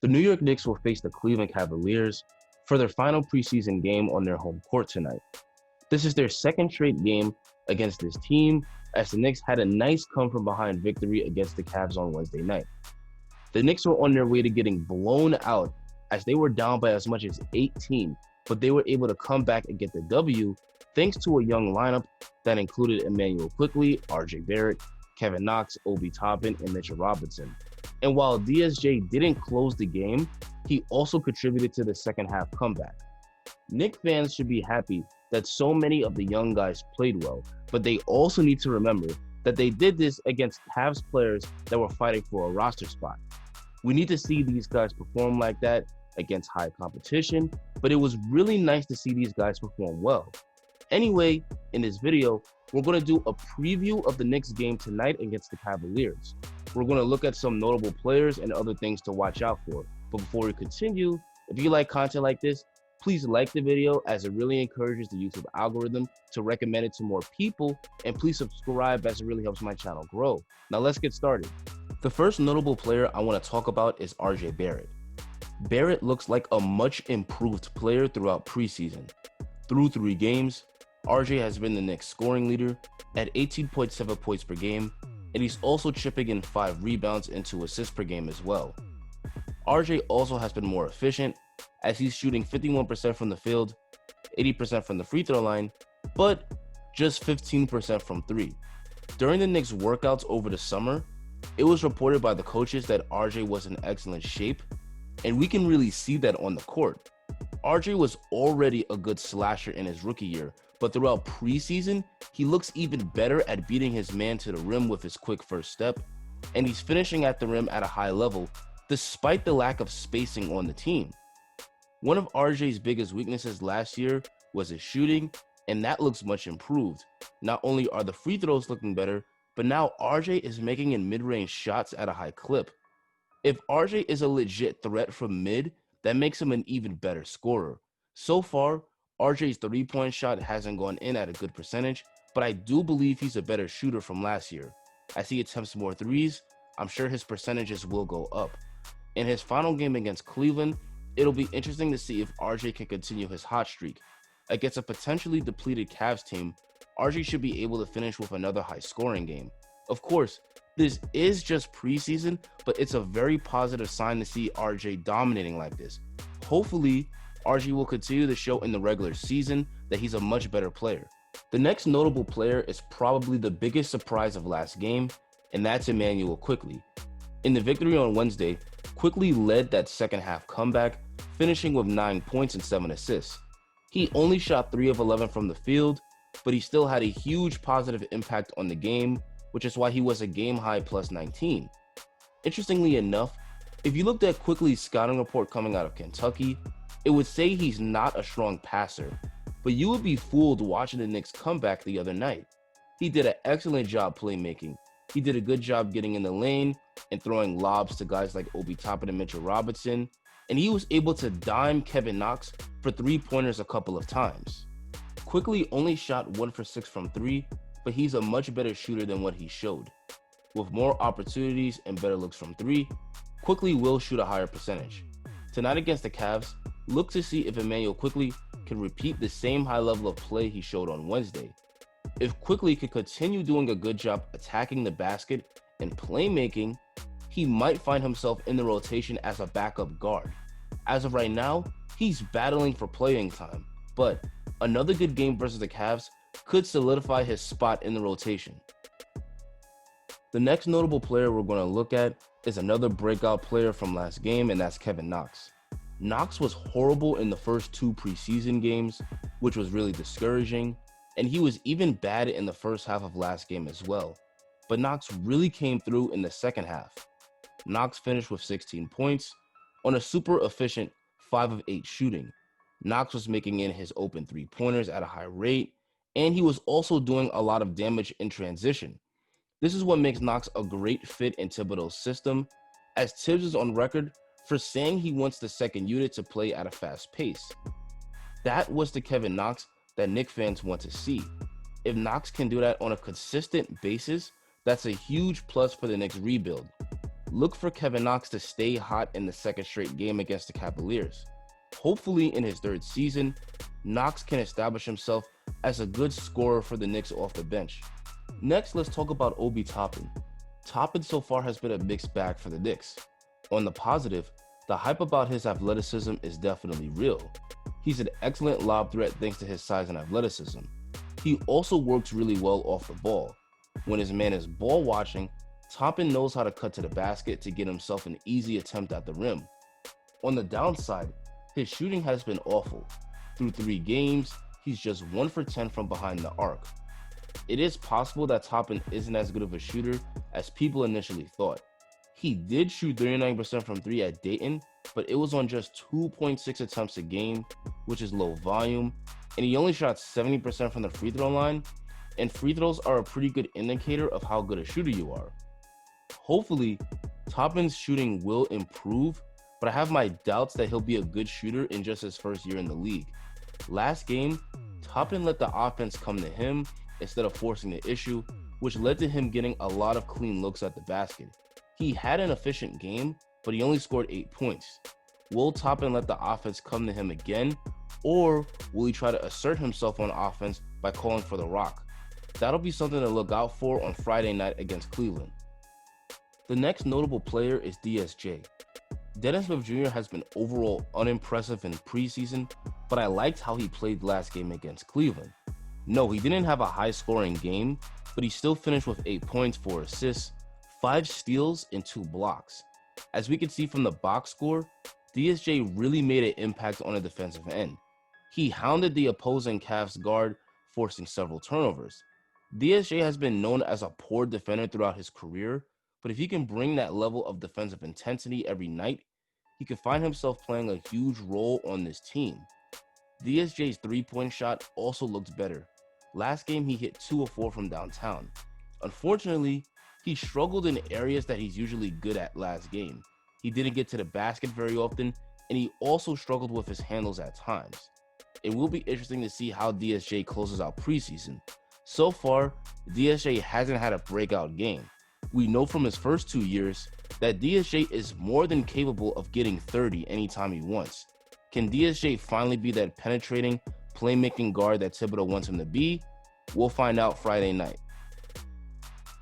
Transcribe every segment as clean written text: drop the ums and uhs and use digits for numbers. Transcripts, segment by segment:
The New York Knicks will face the Cleveland Cavaliers for their final preseason game on their home court tonight. This is their second straight game against this team, as the Knicks had a nice come-from-behind victory against the Cavs on Wednesday night. The Knicks were on their way to getting blown out as they were down by as much as 18, but they were able to come back and get the W thanks to a young lineup that included Emmanuel Mudiay, RJ Barrett, Kevin Knox, Obi Toppin, and Mitchell Robinson. And while DSJ didn't close the game, he also contributed to the second half comeback. Knicks fans should be happy that so many of the young guys played well, but they also need to remember that they did this against Cavs players that were fighting for a roster spot. We need to see these guys perform like that against high competition, but it was really nice to see these guys perform well. Anyway, in this video, we're going to do a preview of the Knicks game tonight against the Cavaliers. We're going to look at some notable players and other things to watch out for. But before we continue, if you like content like this, please like the video as it really encourages the YouTube algorithm to recommend it to more people, and please subscribe as it really helps my channel grow. Now let's get started. The first notable player I want to talk about is RJ Barrett. Barrett looks like a much improved player throughout preseason. Through 3 games, RJ has been the Knicks scoring leader at 18.7 points per game, and he's also chipping in 5 rebounds and 2 assists per game as well. RJ also has been more efficient as he's shooting 51% from the field, 80% from the free throw line, but just 15% from 3. During the Knicks workouts over the summer, it was reported by the coaches that RJ was in excellent shape, and we can really see that on the court. RJ was already a good slasher in his rookie year, but throughout preseason, he looks even better at beating his man to the rim with his quick first step, and he's finishing at the rim at a high level, despite the lack of spacing on the team. One of RJ's biggest weaknesses last year was his shooting, and that looks much improved. Not only are the free throws looking better, but now RJ is making in mid-range shots at a high clip. If RJ is a legit threat from mid, that makes him an even better scorer. So far, RJ's 3-point shot hasn't gone in at a good percentage, but I do believe he's a better shooter from last year. As he attempts more threes, I'm sure his percentages will go up. In his final game against Cleveland, it'll be interesting to see if RJ can continue his hot streak. Against a potentially depleted Cavs team, RJ should be able to finish with another high-scoring game. Of course, this is just preseason, but it's a very positive sign to see RJ dominating like this. Hopefully, RJ will continue to show in the regular season that he's a much better player. The next notable player is probably the biggest surprise of last game, and that's Emmanuel Mudiay. In the victory on Wednesday, Mudiay led that second half comeback, finishing with 9 points and 7 assists. He only shot 3 of 11 from the field, but he still had a huge positive impact on the game, which is why he was a game-high plus 19. Interestingly enough, if you looked at Mudiay's scouting report coming out of Kentucky, it would say he's not a strong passer, but you would be fooled watching the Knicks comeback the other night. He did an excellent job playmaking. He did a good job getting in the lane and throwing lobs to guys like Obi Toppin and Mitchell Robinson, and he was able to dime Kevin Knox for 3-pointers a couple of times. Mudiay only shot 1 for 6 from 3, but he's a much better shooter than what he showed. With more opportunities and better looks from 3, Mudiay will shoot a higher percentage. Tonight against the Cavs, look to see if Emmanuel Mudiay can repeat the same high level of play he showed on Wednesday. If Mudiay can continue doing a good job attacking the basket and playmaking, he might find himself in the rotation as a backup guard. As of right now, he's battling for playing time, but another good game versus the Cavs could solidify his spot in the rotation. The next notable player we're going to look at is another breakout player from last game, and that's Kevin Knox. Knox was horrible in the first 2 preseason games, which was really discouraging, and he was even bad in the first half of last game as well. But Knox really came through in the second half. Knox finished with 16 points on a super efficient 5 of 8 shooting. Knox was making in his open 3-pointers at a high rate, and he was also doing a lot of damage in transition. This is what makes Knox a great fit in Thibodeau's system, as Tibbs is on record for saying he wants the second unit to play at a fast pace. That was the Kevin Knox that Knicks fans want to see. If Knox can do that on a consistent basis, that's a huge plus for the Knicks rebuild. Look for Kevin Knox to stay hot in the second straight game against the Cavaliers. Hopefully in his third season, Knox can establish himself as a good scorer for the Knicks off the bench. Next, let's talk about Obi Toppin. Toppin so far has been a mixed bag for the Knicks. On the positive, the hype about his athleticism is definitely real. He's an excellent lob threat thanks to his size and athleticism. He also works really well off the ball. When his man is ball watching, Toppin knows how to cut to the basket to get himself an easy attempt at the rim. On the downside, his shooting has been awful. Through 3 games, he's just 1 for 10 from behind the arc. It is possible that Toppin isn't as good of a shooter as people initially thought. He did shoot 39% from 3 at Dayton, but it was on just 2.6 attempts a game, which is low volume, and he only shot 70% from the free throw line, and free throws are a pretty good indicator of how good a shooter you are. Hopefully, Toppin's shooting will improve, but I have my doubts that he'll be a good shooter in just his first year in the league. Last game, Toppin let the offense come to him instead of forcing the issue, which led to him getting a lot of clean looks at the basket. He had an efficient game, but he only scored 8 points. Will Toppin let the offense come to him again, or will he try to assert himself on offense by calling for the rock? That'll be something to look out for on Friday night against Cleveland. The next notable player is DSJ. Dennis Smith Jr. has been overall unimpressive in preseason, but I liked how he played last game against Cleveland. No, he didn't have a high-scoring game, but he still finished with 8 points, 4 assists, 5 steals, and 2 blocks. As we can see from the box score, DSJ really made an impact on the defensive end. He hounded the opposing Cavs guard, forcing several turnovers. DSJ has been known as a poor defender throughout his career, but if he can bring that level of defensive intensity every night, he could find himself playing a huge role on this team. DSJ's 3-point shot also looked better. Last game, he hit 2 of 4 from downtown. Unfortunately, he struggled in areas that he's usually good at last game. He didn't get to the basket very often, and he also struggled with his handles at times. It will be interesting to see how DSJ closes out preseason. So far, DSJ hasn't had a breakout game. We know from his first 2 years that DSJ is more than capable of getting 30 anytime he wants. Can DSJ finally be that penetrating, playmaking guard that Thibodeau wants him to be? We'll find out Friday night.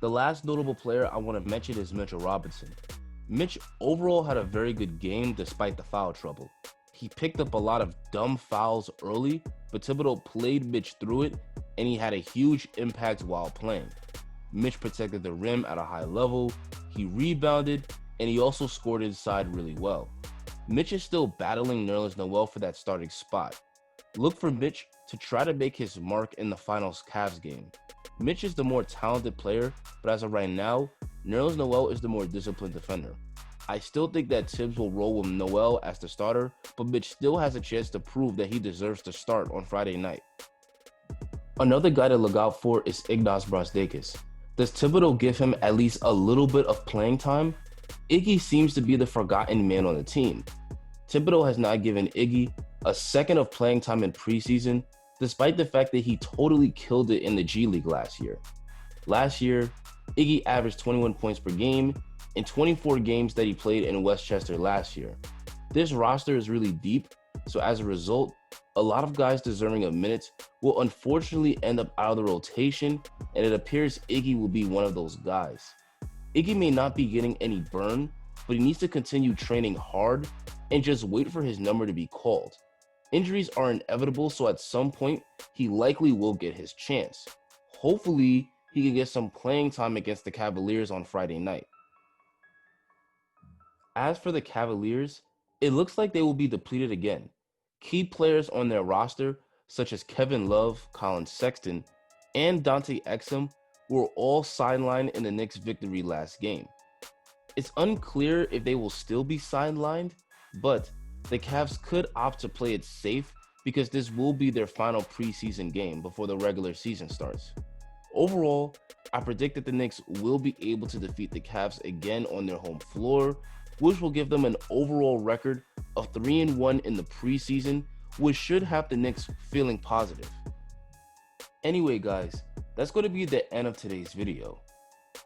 The last notable player I want to mention is Mitchell Robinson. Mitch overall had a very good game despite the foul trouble. He picked up a lot of dumb fouls early, but Thibodeau played Mitch through it, and he had a huge impact while playing. Mitch protected the rim at a high level, he rebounded, and he also scored inside really well. Mitch is still battling Nerlens Noel for that starting spot. Look for Mitch to try to make his mark in the finals Cavs game. Mitch is the more talented player, but as of right now, Nerlens Noel is the more disciplined defender. I still think that Tibbs will roll with Noel as the starter, but Mitch still has a chance to prove that he deserves to start on Friday night. Another guy to look out for is Iggy Daikis. Does Thibodeau give him at least a little bit of playing time? Iggy seems to be the forgotten man on the team. Thibodeau has not given Iggy a second of playing time in preseason, despite the fact that he totally killed it in the G League last year. Last year, Iggy averaged 21 points per game in 24 games that he played in Westchester last year. This roster is really deep, so as a result, a lot of guys deserving of minutes will unfortunately end up out of the rotation, and it appears Iggy will be one of those guys. Iggy may not be getting any burn, but he needs to continue training hard and just wait for his number to be called. Injuries are inevitable, so at some point, he likely will get his chance. Hopefully, he can get some playing time against the Cavaliers on Friday night. As for the Cavaliers, it looks like they will be depleted again. Key players on their roster, such as Kevin Love, Colin Sexton, and Dante Exum, were all sidelined in the Knicks' victory last game. It's unclear if they will still be sidelined, but the Cavs could opt to play it safe because this will be their final preseason game before the regular season starts. Overall, I predict that the Knicks will be able to defeat the Cavs again on their home floor, which will give them an overall record of 3-1 in the preseason, which should have the Knicks feeling positive. Anyway guys, that's going to be the end of today's video.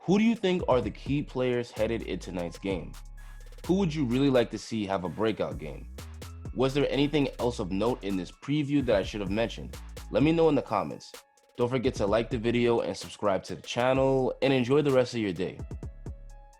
Who do you think are the key players headed into tonight's game? Who would you really like to see have a breakout game? Was there anything else of note in this preview that I should have mentioned? Let me know in the comments. Don't forget to like the video and subscribe to the channel, and enjoy the rest of your day.